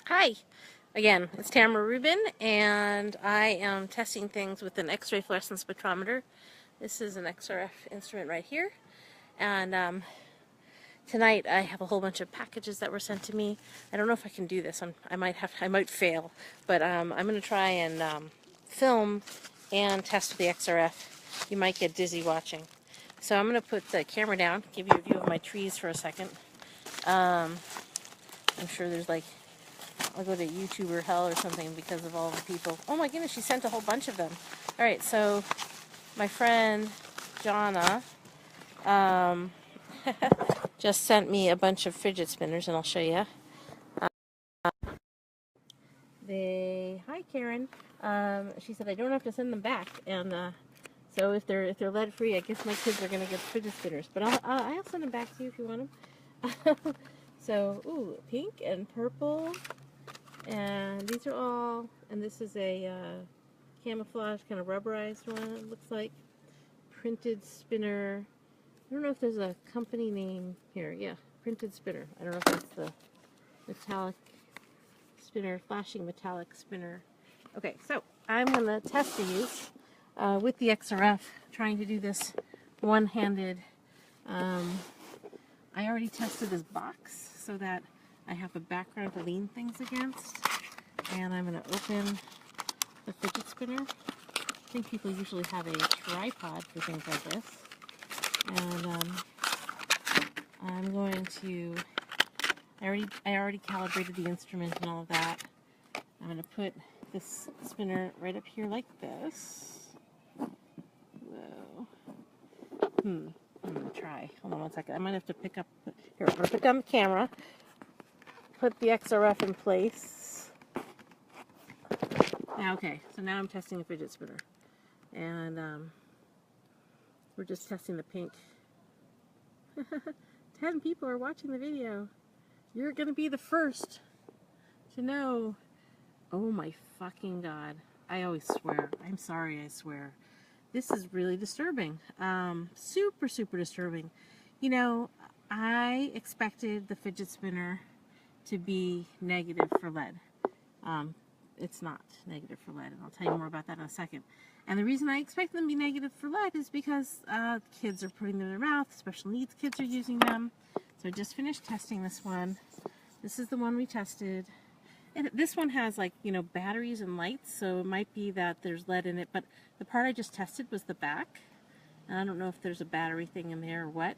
Hi, again, it's Tamara Rubin, and I am testing things with an X-ray fluorescence spectrometer. This is an XRF instrument right here, and tonight I have a whole bunch of packages that were sent to me. I don't know if I can do this. I might fail, but I'm going to try and film and test with the XRF. You might get dizzy watching. So I'm going to put the camera down, give you a view of my trees for a second. I'm sure there's like, I'll go to YouTuber hell or something because of all the people. Oh my goodness, she sent a whole bunch of them. All right, so my friend Jonna just sent me a bunch of fidget spinners, and I'll show you. Hi Karen. She said I don't have to send them back, and so if they're lead free, I guess my kids are gonna get fidget spinners. But I'll send them back to you if you want them. So ooh, pink and purple. And these are all, and this is a camouflage, kind of rubberized one, it looks like. Printed spinner. I don't know if there's a company name here. Yeah, printed spinner. I don't know if that's the metallic spinner, flashing metallic spinner. Okay, so I'm going to test these with the XRF, trying to do this one-handed. I already tested this box so that I have a background to lean things against, and I'm going to open the fidget spinner. I think people usually have a tripod for things like this, and I'm going to, I already calibrated the instrument and all of that. I'm going to put this spinner right up here like this. Whoa. I'm going to try. Hold on one second. I might have to pick up, here, I'm going to put down the camera. Put the XRF in place. Now, okay, so now I'm testing the fidget spinner. And we're just testing the pink. 10 people are watching the video. You're going to be the first to know. Oh my fucking God. I always swear. I'm sorry, I swear. This is really disturbing. Super, super disturbing. You know, I expected the fidget spinner to be negative for lead. It's not negative for lead, and I'll tell you more about that in a second. And the reason I expect them to be negative for lead is because kids are putting them in their mouth, special needs kids are using them. So I just finished testing this one. This is the one we tested. And this one has, like, you know, batteries and lights, so it might be that there's lead in it, but the part I just tested was the back. And I don't know if there's a battery thing in there or what.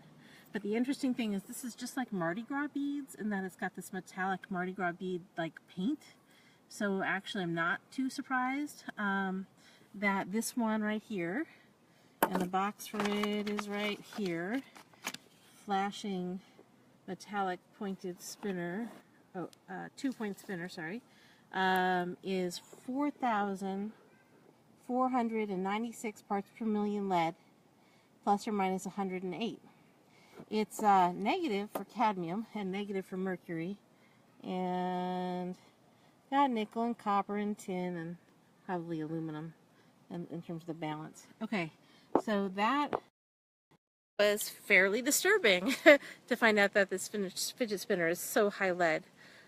But the interesting thing is this is just like Mardi Gras beads, and then it's got this metallic Mardi Gras bead like paint. So actually I'm not too surprised that this one right here, and the box for it is right here, flashing metallic pointed spinner, two-point spinner, sorry, is 4,496 parts per million lead, plus or minus 108. It's negative for cadmium and negative for mercury, and got nickel and copper and tin and probably aluminum in terms of the balance. Okay, so that was fairly disturbing to find out that this fidget spinner is so high lead.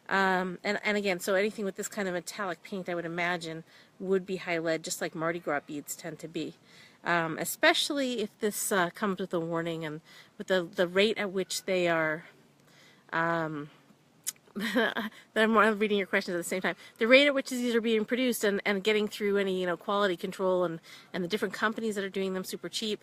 And again, so anything with this kind of metallic paint, I would imagine, would be high lead, just like Mardi Gras beads tend to be. Especially if this comes with a warning and with the rate at which they are, I'm reading your questions at the same time. The rate at which these are being produced and getting through any, you know, quality control and the different companies that are doing them super cheap.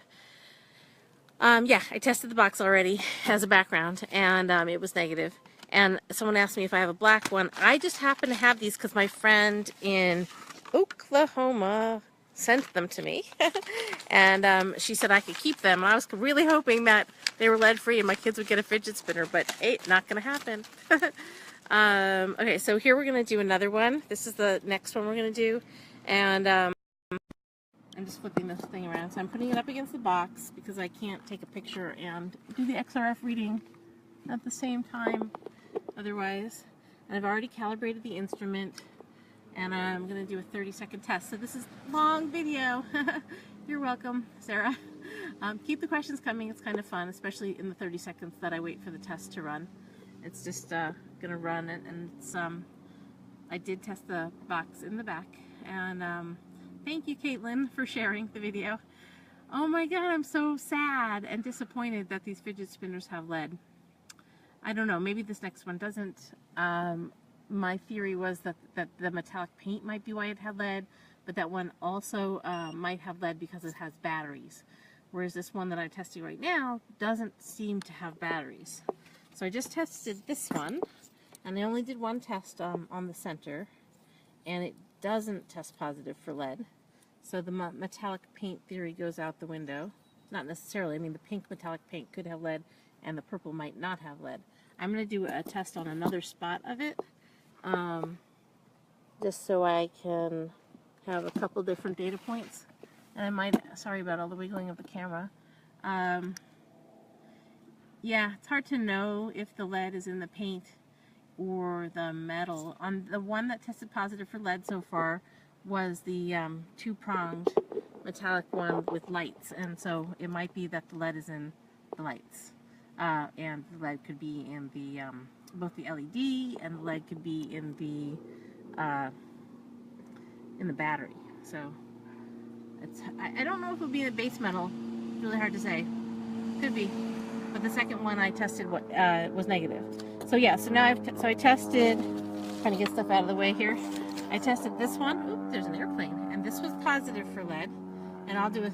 Yeah, I tested the box already as a background, and it was negative. And someone asked me if I have a black one. I just happen to have these because my friend in Oklahoma sent them to me. And she said I could keep them. And I was really hoping that they were lead-free and my kids would get a fidget spinner, but hey, not going to happen. Okay, so here we're going to do another one. This is the next one we're going to do. And I'm just flipping this thing around. So I'm putting it up against the box because I can't take a picture and do the XRF reading at the same time otherwise. And I've already calibrated the instrument, and I'm going to do a 30-second test. So this is a long video. You're welcome, Sarah. Keep the questions coming. It's kind of fun, especially in the 30 seconds that I wait for the test to run. It's just going to run, and it's I did test the box in the back, and thank you, Caitlin, for sharing the video. Oh my god, I'm so sad and disappointed that these fidget spinners have lead. I don't know, maybe this next one doesn't. My theory was that the metallic paint might be why it had lead, but that one also might have lead because it has batteries. Whereas this one that I'm testing right now doesn't seem to have batteries. So I just tested this one, and I only did one test on the center, and it doesn't test positive for lead. So the metallic paint theory goes out the window. Not necessarily, I mean the pink metallic paint could have lead and the purple might not have lead. I'm going to do a test on another spot of it, just so I can have a couple different data points. And I might, sorry about all the wiggling of the camera. Yeah, it's hard to know if the lead is in the paint or the metal. On the one that tested positive for lead so far was the two-pronged metallic one with lights, and so it might be that the lead is in the lights, and the lead could be in the both the LED, and the lead could be in the battery. So it's I don't know if it'll be the base metal. It's really hard to say. Could be, but the second one I tested was negative. So yeah, so now I tested, trying to get stuff out of the way here. I tested this one. Oop, there's an airplane, and this was positive for lead. And I'll do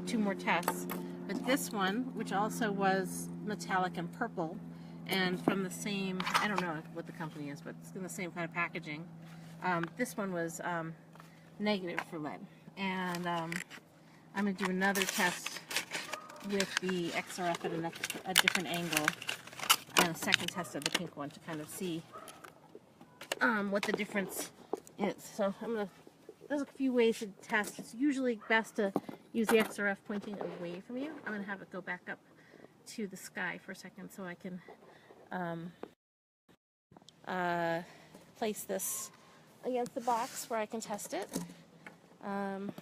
two more tests. But this one, which also was metallic and purple, and from the same, I don't know what the company is, but it's in the same kind of packaging. This one was negative for lead. And I'm going to do another test with the XRF at a different angle, and a second test of the pink one to kind of see what the difference is. So there's a few ways to test. It's usually best to use the XRF pointing away from you. I'm going to have it go back up to the sky for a second so I can place this against the box where I can test it. And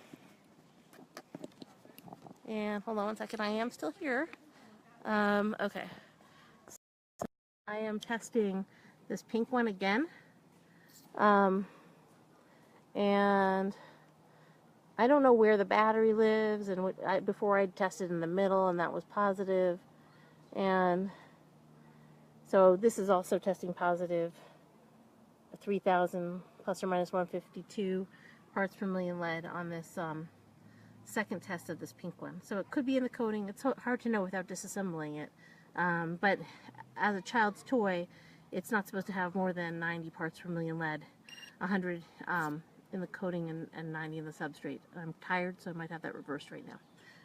hold on one second, I am still here. Okay. So I am testing this pink one again. And I don't know where the battery lives, and before I tested in the middle, and that was positive. And so this is also testing positive, 3,000 plus or minus 152 parts per million lead on this second test of this pink one. So it could be in the coating. It's hard to know without disassembling it. But as a child's toy, it's not supposed to have more than 90 parts per million lead, 100 in the coating and 90 in the substrate. I'm tired, so I might have that reversed right now.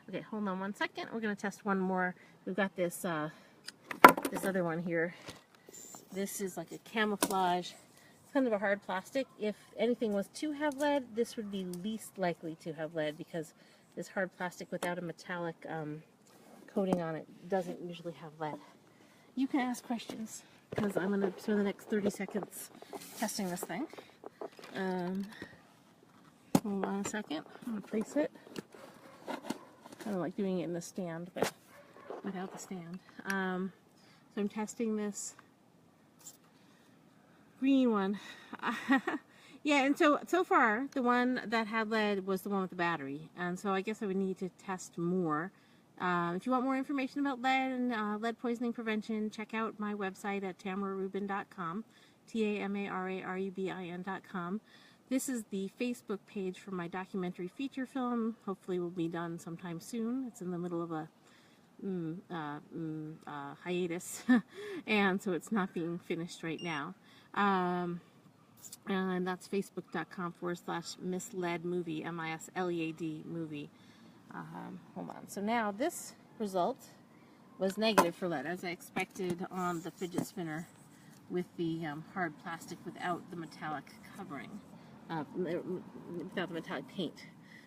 Okay, hold on one second. We're going to test one more. We've got this this other one here. This is like a camouflage. It's kind of a hard plastic. If anything was to have lead, this would be least likely to have lead, because this hard plastic without a metallic coating on it doesn't usually have lead. You can ask questions, because I'm going to spend the next 30 seconds testing this thing. Hold on a second. I'm going to place it. Kind of like doing it in the stand, but without the stand. So I'm testing this green one. Yeah, and so far the one that had lead was the one with the battery, and so I guess I would need to test more. If you want more information about lead and lead poisoning prevention, check out my website at tamararubin.com, tamararubin.com. This is the Facebook page for my documentary feature film. Hopefully will be done sometime soon. It's in the middle of a hiatus, and so it's not being finished right now. And that's facebook.com/misleadmovie, MISLEAD movie. Hold on. So now this result was negative for lead, as I expected on the fidget spinner with the hard plastic without the metallic covering, without the metallic paint.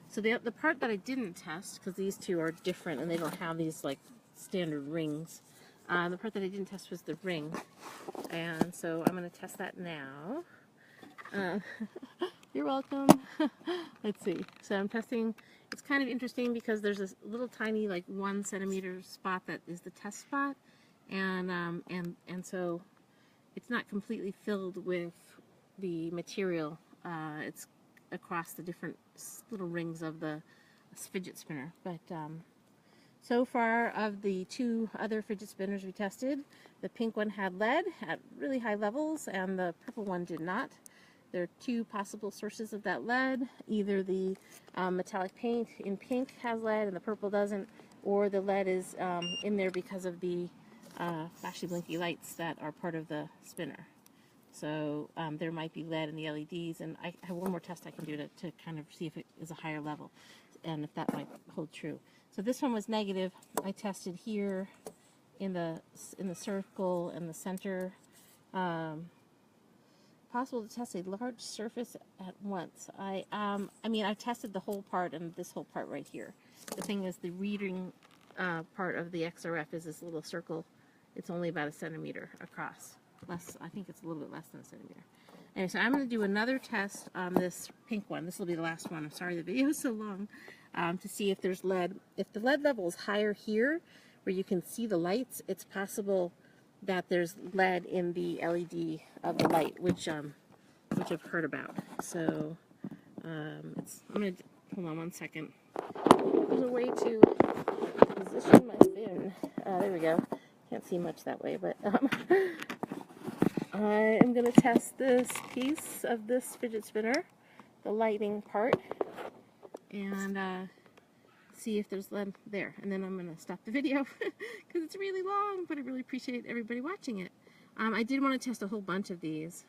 So the part that I didn't test, because these two are different and they don't have these like standard rings, the part that I didn't test was the ring, and so I'm going to test that now. You're welcome. Let's see. So I'm testing. It's kind of interesting because there's this little tiny like 1 centimeter spot that is the test spot, and so it's not completely filled with the material. It's across the different little rings of the fidget spinner. But so far, of the 2 other fidget spinners we tested, the pink one had lead at really high levels and the purple one did not. There are 2 possible sources of that lead. Either the metallic paint in pink has lead and the purple doesn't, or the lead is in there because of the flashy blinky lights that are part of the spinner. So there might be lead in the LEDs, and I have one more test I can do to kind of see if it is a higher level and if that might hold true. So this one was negative. I tested here in the circle and the center. Possible to test a large surface at once. I mean, I've tested the whole part and this whole part right here. The thing is, the reading part of the XRF is this little circle. It's only about 1 centimeter across. Less, I think it's a little bit less than 1 centimeter. Anyway, so I'm going to do another test on this pink one. This will be the last one. I'm sorry the video is so long. To see if there's lead. If the lead level is higher here, where you can see the lights, it's possible that there's lead in the LED of the light, which I've heard about. So I'm going to hold on one second. There's a way to position my spin. There we go. Can't see much that way, but I am going to test this piece of this fidget spinner, the lighting part, and see if there's lead there. And then I'm going to stop the video because it's really long, but I really appreciate everybody watching it. I did want to test a whole bunch of these.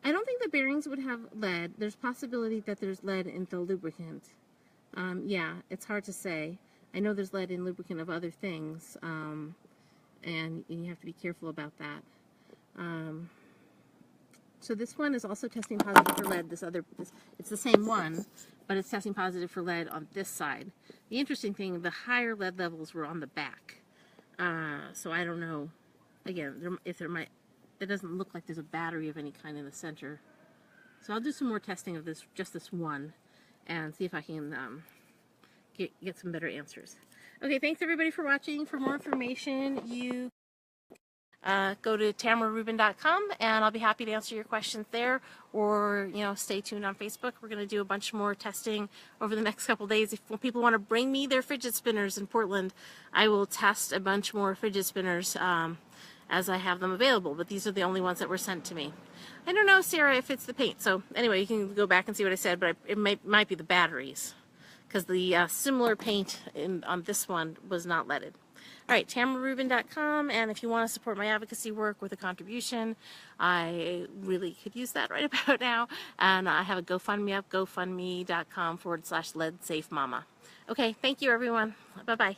I don't think the bearings would have lead. There's possibility that there's lead in the lubricant. Yeah, it's hard to say. I know there's lead in lubricant of other things, and you have to be careful about that. So this one is also testing positive for lead. It's the same one, but it's testing positive for lead on this side. The interesting thing, the higher lead levels were on the back. So I don't know, again, if there might, it doesn't look like there's a battery of any kind in the center. So I'll do some more testing of this, just this one, and see if I can get some better answers. Okay, thanks everybody for watching. For more information, you go to tamararubin.com, and I'll be happy to answer your questions there, or stay tuned on Facebook. We're going to do a bunch more testing over the next couple days. If people want to bring me their fidget spinners in Portland, I will test a bunch more fidget spinners as I have them available, but these are the only ones that were sent to me. I don't know, Sarah, if it's the paint. So anyway, you can go back and see what I said, but it might be the batteries, because the similar paint on this one was not leaded. All right, tamararubin.com, and if you want to support my advocacy work with a contribution, I really could use that right about now. And I have a GoFundMe up, gofundme.com/leadsafemama. Okay, thank you, everyone. Bye-bye.